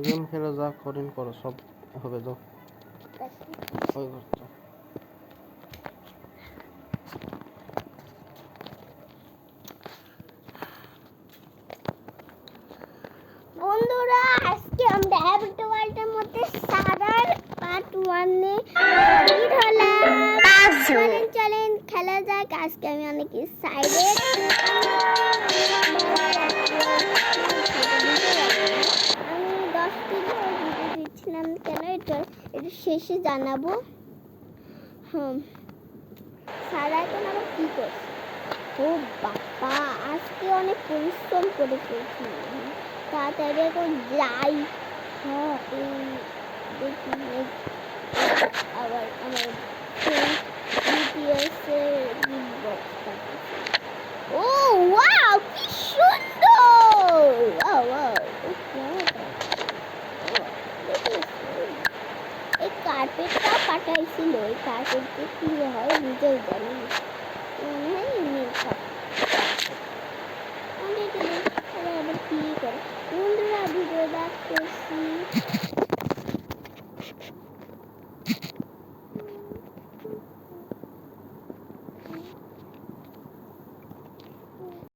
Game খেলে যা করিন করো, সব হবে। যাও ওই করতে। বন্ধুরা, আজকে আমরা হ্যাবিট ওয়ার্ল্ডের মধ্যে সারার পার্ট 1 এ হাজির হলাম। চলেন খেলা যাক। আজকে আমি অনেক এক্সাইটেড। আমি 10টি ভিডিও দিচ্ছিলাম কেন, এটা শেষে জানাবো। সারা এখন আবার কি করছে? ও বাবা, আজকে অনেক পরিশ্রম করে ফেলছি। তাড়াতাড়ি এখন যাই। হ্যাঁ, দেখি আবার আমার BTS এর বক্সটা। ও ওয়াও, কি সুন্দর! ওয়াও ওয়াও, এই কার্পেটটা পাঠাইছিল, এই কার্পেটে কি হয় বুঝেও জানি না। মনে হয় নীল আবার কি করে। বন্ধুরা, ভিডিও ব্যাক করছি।